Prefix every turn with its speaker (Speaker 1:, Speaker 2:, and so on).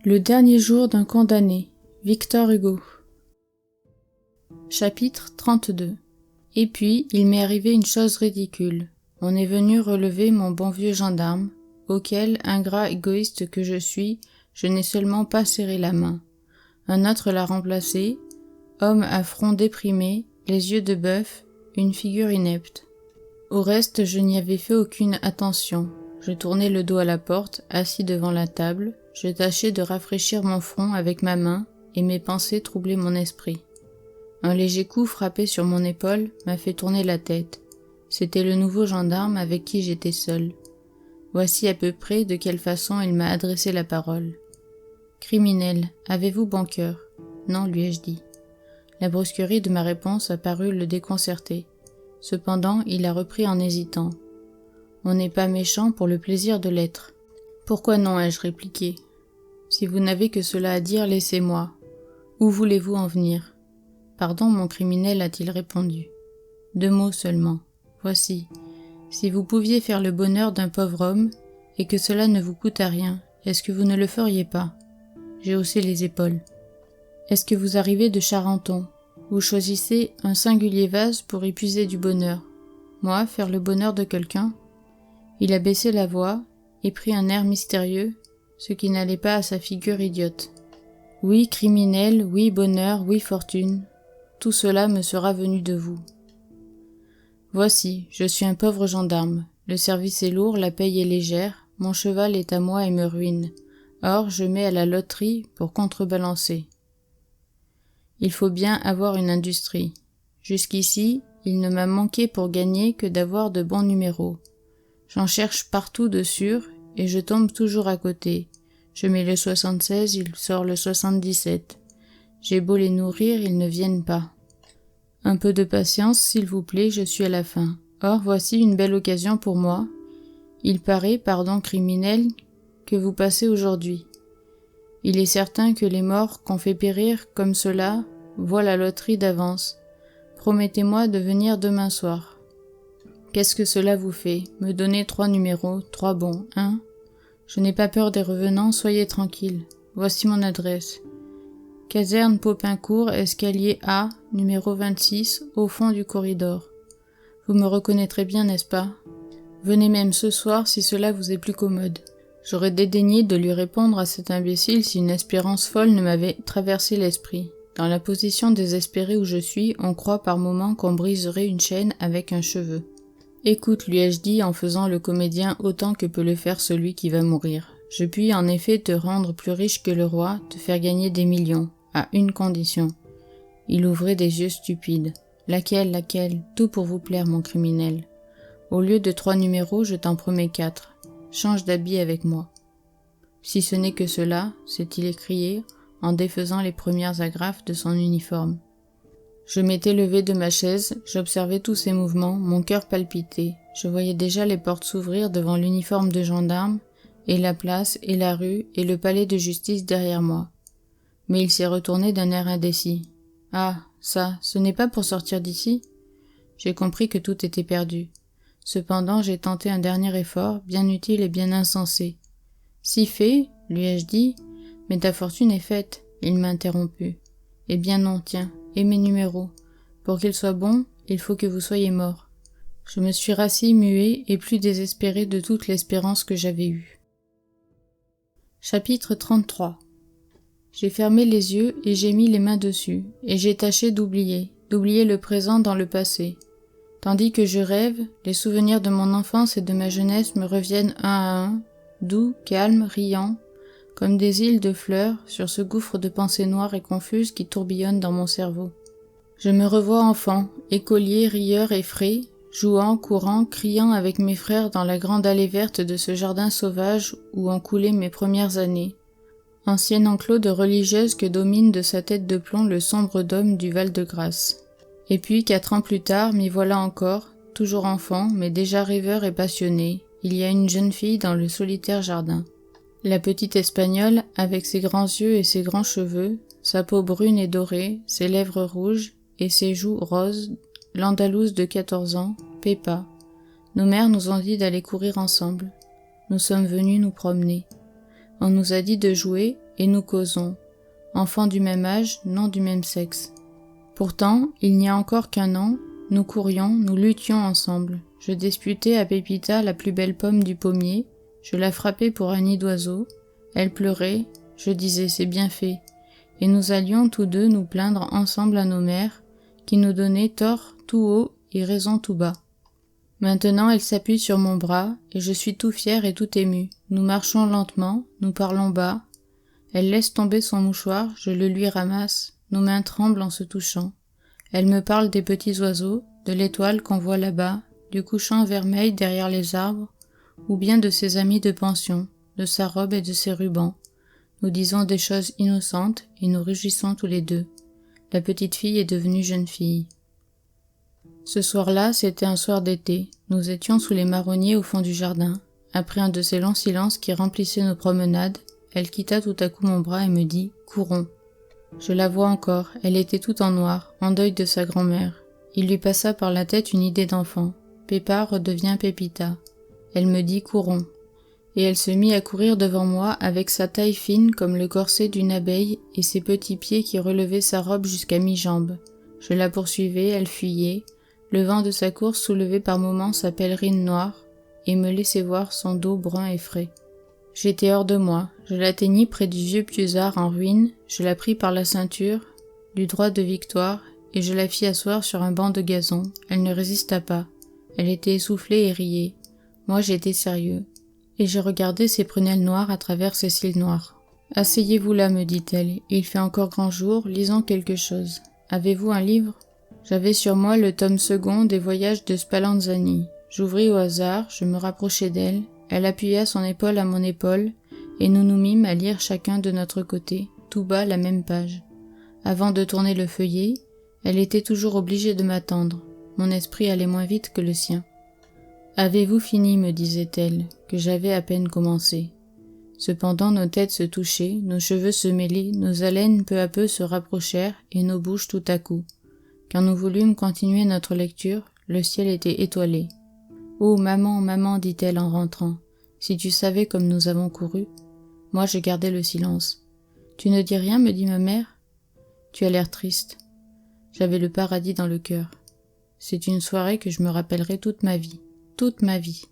Speaker 1: Le dernier jour d'un condamné. Victor Hugo. Chapitre 32. Et puis, il m'est arrivé une chose ridicule. On est venu relever mon bon vieux gendarme, auquel, ingrat égoïste que je suis, je n'ai seulement pas serré la main. Un autre l'a remplacé, homme à front déprimé, les yeux de bœuf, une figure inepte. Au reste, je n'y avais fait aucune attention. Je tournai le dos à la porte, assis devant la table, je tâchai de rafraîchir mon front avec ma main, et mes pensées troublaient mon esprit. Un léger coup frappé sur mon épaule m'a fait tourner la tête. C'était le nouveau gendarme avec qui j'étais seul. Voici à peu près de quelle façon il m'a adressé la parole. « Criminel, avez-vous bon cœur ?»« Non, lui ai-je dit. » La brusquerie de ma réponse a paru le déconcerter. Cependant, il a repris en hésitant. « On n'est pas méchant pour le plaisir de l'être. »« Pourquoi non ?» ai-je répliqué. « Si vous n'avez que cela à dire, laissez-moi. Où voulez-vous en venir ?»« Pardon, mon criminel, a-t-il répondu. 2 mots seulement. Voici. Si vous pouviez faire le bonheur d'un pauvre homme, et que cela ne vous coûte à rien, est-ce que vous ne le feriez pas ?» J'ai haussé les épaules. « Est-ce que vous arrivez de Charenton ? Vous choisissez un singulier vase pour y puiser du bonheur. Moi, faire le bonheur de quelqu'un ?» Il a baissé la voix et pris un air mystérieux, ce qui n'allait pas à sa figure idiote. « Oui, criminel, oui, bonheur, oui, fortune, tout cela me sera venu de vous. Voici, je suis un pauvre gendarme, le service est lourd, la paye est légère, mon cheval est à moi et me ruine, or je mets à la loterie pour contrebalancer. Il faut bien avoir une industrie. Jusqu'ici, il ne m'a manqué pour gagner que d'avoir de bons numéros. J'en cherche partout de sûr, et je tombe toujours à côté. Je mets le 76, il sort le 77. J'ai beau les nourrir, ils ne viennent pas. Un peu de patience, s'il vous plaît, je suis à la fin. Or, voici une belle occasion pour moi. Il paraît, pardon criminel, que vous passez aujourd'hui. Il est certain que les morts qu'on fait périr comme cela voient la loterie d'avance. Promettez-moi de venir demain soir. Qu'est-ce que cela vous fait? Me donner 3 numéros, 3 bons, hein? Je n'ai pas peur des revenants, soyez tranquille. Voici mon adresse. Caserne Popincourt, escalier A, numéro 26, au fond du corridor. Vous me reconnaîtrez bien, n'est-ce pas? Venez même ce soir si cela vous est plus commode. J'aurais dédaigné de lui répondre à cet imbécile si une espérance folle ne m'avait traversé l'esprit. Dans la position désespérée où je suis, on croit par moments qu'on briserait une chaîne avec un cheveu. Écoute, lui ai-je dit en faisant le comédien autant que peut le faire celui qui va mourir. Je puis en effet te rendre plus riche que le roi, te faire gagner des millions, à une condition. Il ouvrait des yeux stupides. Laquelle? Tout pour vous plaire, mon criminel. Au lieu de 3 numéros, je t'en promets 4. Change d'habit avec moi. Si ce n'est que cela, s'est-il écrié, en défaisant les premières agrafes de son uniforme. Je m'étais levé de ma chaise, j'observais tous ses mouvements, mon cœur palpitait. Je voyais déjà les portes s'ouvrir devant l'uniforme de gendarme, et la place, et la rue, et le palais de justice derrière moi. Mais il s'est retourné d'un air indécis. « Ah, ça, ce n'est pas pour sortir d'ici ?» J'ai compris que tout était perdu. Cependant, j'ai tenté un dernier effort, bien utile et bien insensé. « Si fait, lui ai-je dit, mais ta fortune est faite. » Il m'a interrompu. « Eh bien non, tiens, et mes numéros. Pour qu'ils soient bons, il faut que vous soyez morts. » Je me suis rassis muet et plus désespéré de toute l'espérance que j'avais eue. Chapitre 33. J'ai fermé les yeux et j'ai mis les mains dessus, et j'ai tâché d'oublier le présent dans le passé. Tandis que je rêve, les souvenirs de mon enfance et de ma jeunesse me reviennent un à un, doux, calmes, riants, comme des îles de fleurs sur ce gouffre de pensées noires et confuses qui tourbillonnent dans mon cerveau. Je me revois enfant, écolier, rieur et frais, jouant, courant, criant avec mes frères dans la grande allée verte de ce jardin sauvage où ont coulé mes premières années. Ancien enclos de religieuse que domine de sa tête de plomb le sombre dôme du Val-de-Grâce. Et puis, 4 ans plus tard, m'y voilà encore, toujours enfant, mais déjà rêveur et passionné. Il y a une jeune fille dans le solitaire jardin. La petite Espagnole, avec ses grands yeux et ses grands cheveux, sa peau brune et dorée, ses lèvres rouges et ses joues roses, l'Andalouse de 14 ans, Pépa. Nos mères nous ont dit d'aller courir ensemble. Nous sommes venus nous promener. On nous a dit de jouer, et nous causons, enfants du même âge, non du même sexe. Pourtant, il n'y a encore qu'1 an, nous courions, nous luttions ensemble. Je disputais à Pépita la plus belle pomme du pommier, je la frappais pour un nid d'oiseau, elle pleurait, je disais c'est bien fait, et nous allions tous deux nous plaindre ensemble à nos mères, qui nous donnaient tort tout haut et raison tout bas. Maintenant elle s'appuie sur mon bras, et je suis tout fier et tout ému. Nous marchons lentement, nous parlons bas. Elle laisse tomber son mouchoir, je le lui ramasse, nos mains tremblent en se touchant. Elle me parle des petits oiseaux, de l'étoile qu'on voit là-bas, du couchant vermeil derrière les arbres, ou bien de ses amis de pension, de sa robe et de ses rubans. Nous disons des choses innocentes et nous réjouissons tous les deux. La petite fille est devenue jeune fille. Ce soir-là, c'était un soir d'été. Nous étions sous les marronniers au fond du jardin. Après un de ces longs silences qui remplissaient nos promenades, elle quitta tout à coup mon bras et me dit « Courons ». Je la vois encore, elle était toute en noir, en deuil de sa grand-mère. Il lui passa par la tête une idée d'enfant. Pépa redevient Pépita. Elle me dit « Courons ». Et elle se mit à courir devant moi avec sa taille fine comme le corset d'une abeille et ses petits pieds qui relevaient sa robe jusqu'à mi-jambe. Je la poursuivais, elle fuyait. Le vent de sa course soulevait par moments sa pèlerine noire et me laissait voir son dos brun et frais. J'étais hors de moi, je l'atteignis près du vieux pieuxard en ruine, je la pris par la ceinture, du droit de victoire, et je la fis asseoir sur un banc de gazon. Elle ne résista pas. Elle était essoufflée et riait. Moi j'étais sérieux, et je regardais ses prunelles noires à travers ses cils noirs. « Asseyez-vous là, me dit-elle, il fait encore grand jour, lisons quelque chose. Avez-vous un livre ?» J'avais sur moi le tome 2 des Voyages de Spallanzani. J'ouvris au hasard, je me rapprochai d'elle, elle appuya son épaule à mon épaule, et nous nous mîmes à lire chacun de notre côté, tout bas la même page. Avant de tourner le feuillet, elle était toujours obligée de m'attendre. Mon esprit allait moins vite que le sien. « Avez-vous fini ?» me disait-elle, que j'avais à peine commencé. Cependant nos têtes se touchaient, nos cheveux se mêlaient, nos haleines peu à peu se rapprochèrent et nos bouches tout à coup. Quand nous voulûmes continuer notre lecture, le ciel était étoilé. « Oh, maman, maman, dit-elle en rentrant, si tu savais comme nous avons couru. » Moi, je gardais le silence. « Tu ne dis rien, me dit ma mère. Tu as l'air triste. » J'avais le paradis dans le cœur. C'est une soirée que je me rappellerai toute ma vie. Toute ma vie.